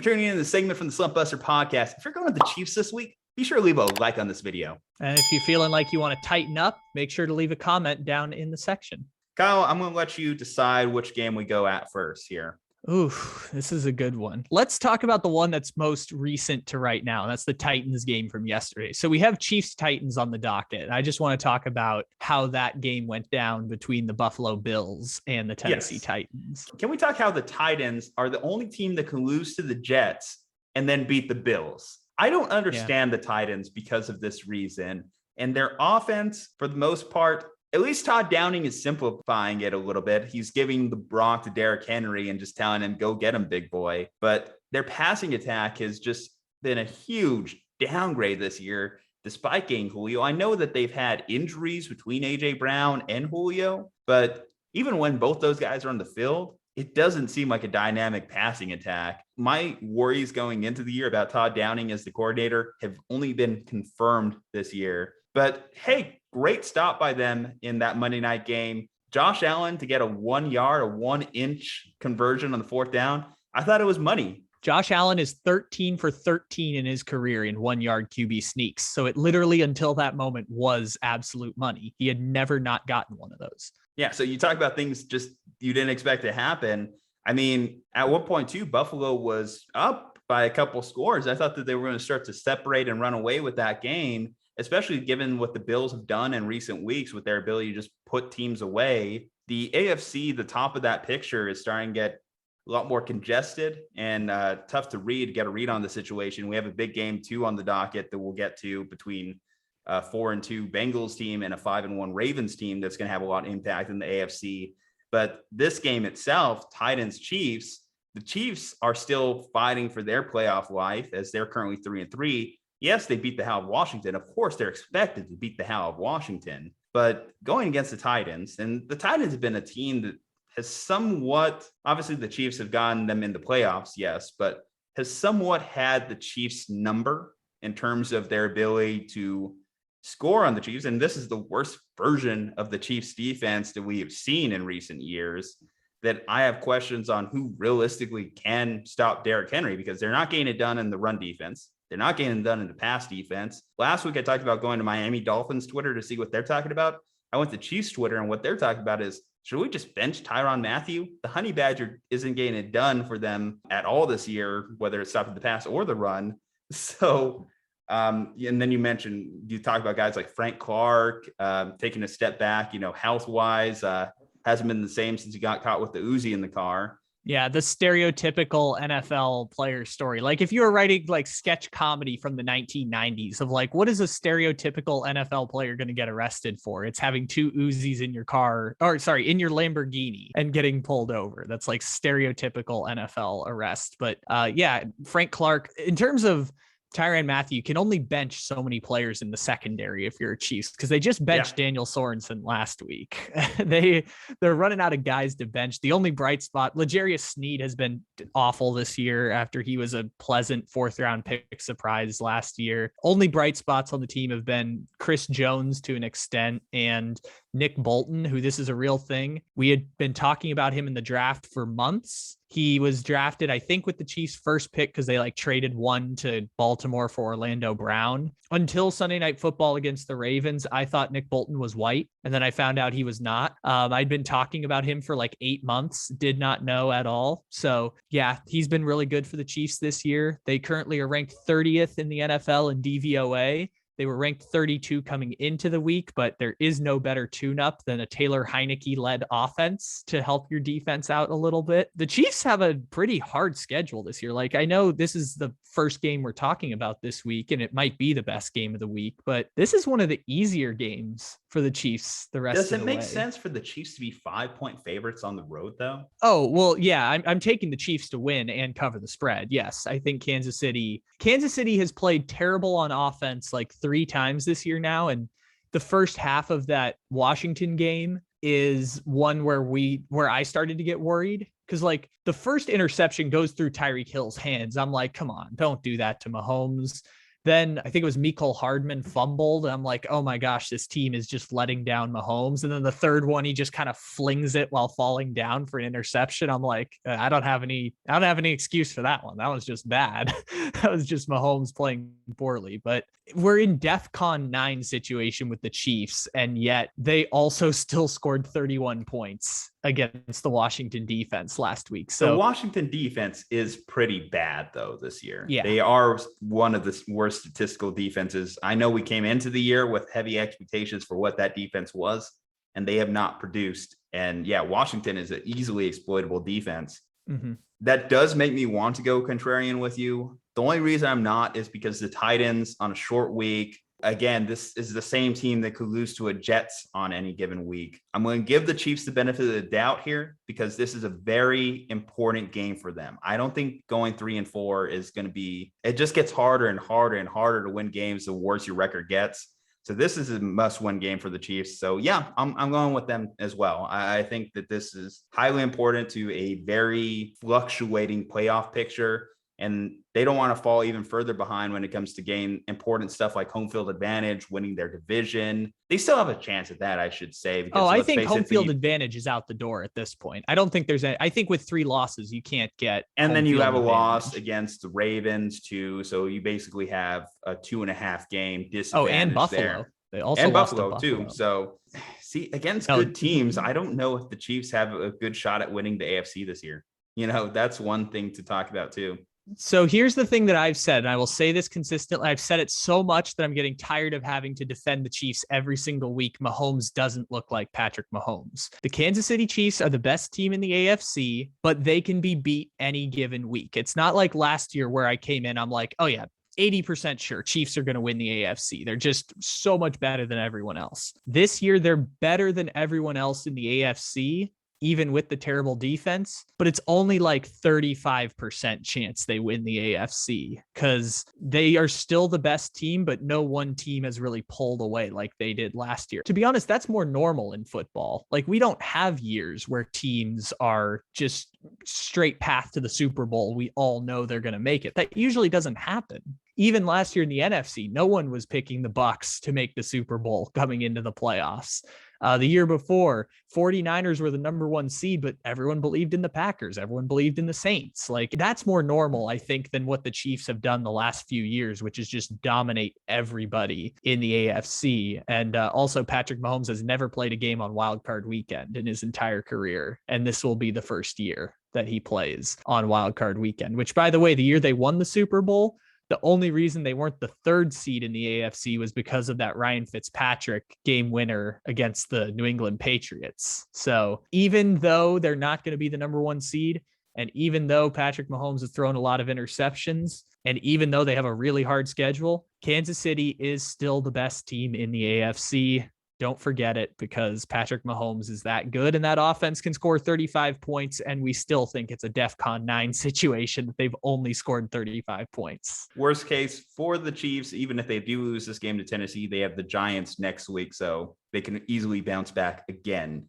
tuning in to the segment from the Slumpbuster podcast. If you're going with the Chiefs this week, be sure to leave a like on this video. And if you're feeling like you want to tighten up, make sure to leave a comment down in the section. Kyle, I'm going to let you decide which game we go at first here. Ooh, this is a good one. Let's talk about the one that's most recent to right now. That's the Titans game from yesterday. So we have Chiefs Titans on the docket. I just want to talk about how that game went down between the Buffalo Bills and the Tennessee Titans. Can we talk how the Titans are the only team that can lose to the Jets and then beat the Bills? I don't understand the Titans because of this reason. And their offense, for the most part, at least Todd Downing is simplifying it a little bit. He's giving the rock to Derrick Henry and just telling him, go get him, big boy. But their passing attack has just been a huge downgrade this year, despite getting Julio. I know that they've had injuries between A.J. Brown and Julio, but even when both those guys are on the field, it doesn't seem like a dynamic passing attack. My worries going into the year about Todd Downing as the coordinator have only been confirmed this year. But hey, great stop by them in that Monday night game. Josh Allen to get a 1 yard, a 1 inch conversion on the fourth down. I thought it was money. Josh Allen is 13 for 13 in his career in 1 yard QB sneaks. So it literally until that moment was absolute money. He had never not gotten one of those. Yeah. So you talk about things just you didn't expect to happen. I mean, at one point too, Buffalo was up by a couple scores. I thought that they were going to start to separate and run away with that game, especially given what the Bills have done in recent weeks with their ability to just put teams away. The AFC, the top of that picture, is starting to get a lot more congested and tough to get a read on the situation. We have a big game too on the docket that we'll get to between 4-2 Bengals team and a 5-1 Ravens team that's going to have a lot of impact in the AFC. But this game itself, Titans Chiefs, the Chiefs are still fighting for their playoff life as they're currently 3-3. Yes, they beat the hell of Washington. Of course, they're expected to beat the hell of Washington. But going against the Titans, and the Titans have been a team that has somewhat, obviously the Chiefs have gotten them in the playoffs, yes, but has somewhat had the Chiefs' number in terms of their ability to score on the Chiefs. And this is the worst version of the Chiefs defense that we have seen in recent years, that I have questions on who realistically can stop Derrick Henry, because they're not getting it done in the run defense. They're not getting it done in the pass defense. Last week, I talked about going to Miami Dolphins Twitter to see what they're talking about. I went to Chiefs Twitter, and what they're talking about is, should we just bench Tyrann Mathieu? The Honey Badger isn't getting it done for them at all this year, whether it's stopping the pass or the run. So, and then you talk about guys like Frank Clark taking a step back, health-wise, hasn't been the same since he got caught with the Uzi in the car. Yeah, the stereotypical NFL player story. Like if you were writing like sketch comedy from the 1990s of like, what is a stereotypical NFL player going to get arrested for? It's having 2 Uzis in your car, in your Lamborghini and getting pulled over. That's like stereotypical NFL arrest. But yeah, Frank Clark, in terms of Tyrann Mathieu, can only bench so many players in the secondary if you're a Chiefs, because they just benched Daniel Sorensen last week. They're running out of guys to bench. The only bright spot, L'Jarius Sneed has been awful this year after he was a pleasant 4th round pick surprise last year. Only bright spots on the team have been Chris Jones to an extent and Nick Bolton, who this is a real thing. We had been talking about him in the draft for months. He was drafted, I think, with the Chiefs' first pick because they traded one to Baltimore for Orlando Brown. Until Sunday Night Football against the Ravens, I thought Nick Bolton was white, and then I found out he was not. I'd been talking about him for 8 months, did not know at all. So yeah, he's been really good for the Chiefs this year. They currently are ranked 30th in the NFL in DVOA. They were ranked 32 coming into the week, but there is no better tune-up than a Taylor Heineke-led offense to help your defense out a little bit. The Chiefs have a pretty hard schedule this year. I know this is the first game we're talking about this week, and it might be the best game of the week, but this is one of the easier games for the Chiefs the rest of the way. Does it make sense for the Chiefs to be 5-point favorites on the road, though? Oh, well, yeah, I'm taking the Chiefs to win and cover the spread. Yes, I think Kansas City has played terrible on offense 3 times this year now, and the first half of that Washington game is one where I started to get worried, because the first interception goes through Tyreek Hill's hands. I'm like, come on, don't do that to Mahomes. Then I think it was Mecole Hardman fumbled. And I'm like, oh my gosh, this team is just letting down Mahomes. And then the third one, he just kind of flings it while falling down for an interception. I'm like, I don't have any excuse for that one. That was just bad. That was just Mahomes playing poorly. But we're in DEFCON 9 situation with the Chiefs, and yet they also still scored 31 points against the Washington defense last week. So the Washington defense is pretty bad though this year. Yeah. They are one of the worst statistical defenses. I know we came into the year with heavy expectations for what that defense was, and they have not produced. And yeah, Washington is an easily exploitable defense. Mm-hmm. That does make me want to go contrarian with you. The only reason I'm not is because the Titans on a short week, again, this is the same team that could lose to a Jets on any given week. I'm going to give the Chiefs the benefit of the doubt here because this is a very important game for them. I don't think going 3-4 is going to be, it just gets harder and harder and harder to win games the worse your record gets. So this is a must-win game for the Chiefs. So yeah, I'm going with them as well. I think that this is highly important to a very fluctuating playoff picture, and they don't want to fall even further behind when it comes to gain important stuff like home field advantage, winning their division. They still have a chance at that, I should say. Because I think home field advantage is out the door at this point. I don't think there's any, I think with 3 losses, you can't get. And then you have a loss against the Ravens too. So you basically have a 2.5 game disadvantage. Oh, and Buffalo. There. They also and lost Buffalo too. So see, against good teams, I don't know if the Chiefs have a good shot at winning the AFC this year. You know, that's one thing to talk about too. So here's the thing that I've said, and I will say this consistently. I've said it so much that I'm getting tired of having to defend the Chiefs every single week. Mahomes doesn't look like Patrick Mahomes. The Kansas City Chiefs are the best team in the AFC, but they can be beat any given week. It's not like last year where I came in, I'm like, oh yeah, 80% sure Chiefs are going to win the AFC. They're just so much better than everyone else. This year, they're better than everyone else in the AFC, even with the terrible defense, but it's only like 35% chance they win the AFC because they are still the best team, but no one team has really pulled away like they did last year. To be honest, that's more normal in football. Like we don't have years where teams are just straight path to the Super Bowl. We all know they're going to make it. That usually doesn't happen. Even last year in the NFC, no one was picking the Bucs to make the Super Bowl coming into the playoffs. The year before, 49ers were the number 1 seed, but everyone believed in the Packers. Everyone believed in the Saints. Like that's more normal, I think, than what the Chiefs have done the last few years, which is just dominate everybody in the AFC. And also Patrick Mahomes has never played a game on Wild Card Weekend in his entire career. And this will be the first year that he plays on Wild Card Weekend, which, by the way, the year they won the Super Bowl, the only reason they weren't the 3rd seed in the AFC was because of that Ryan Fitzpatrick game winner against the New England Patriots. So even though they're not going to be the number 1 seed, and even though Patrick Mahomes has thrown a lot of interceptions, and even though they have a really hard schedule, Kansas City is still the best team in the AFC. Don't forget it, because Patrick Mahomes is that good and that offense can score 35 points. And we still think it's a DEFCON 9 situation that they've only scored 35 points. Worst case for the Chiefs, even if they do lose this game to Tennessee, they have the Giants next week. So they can easily bounce back again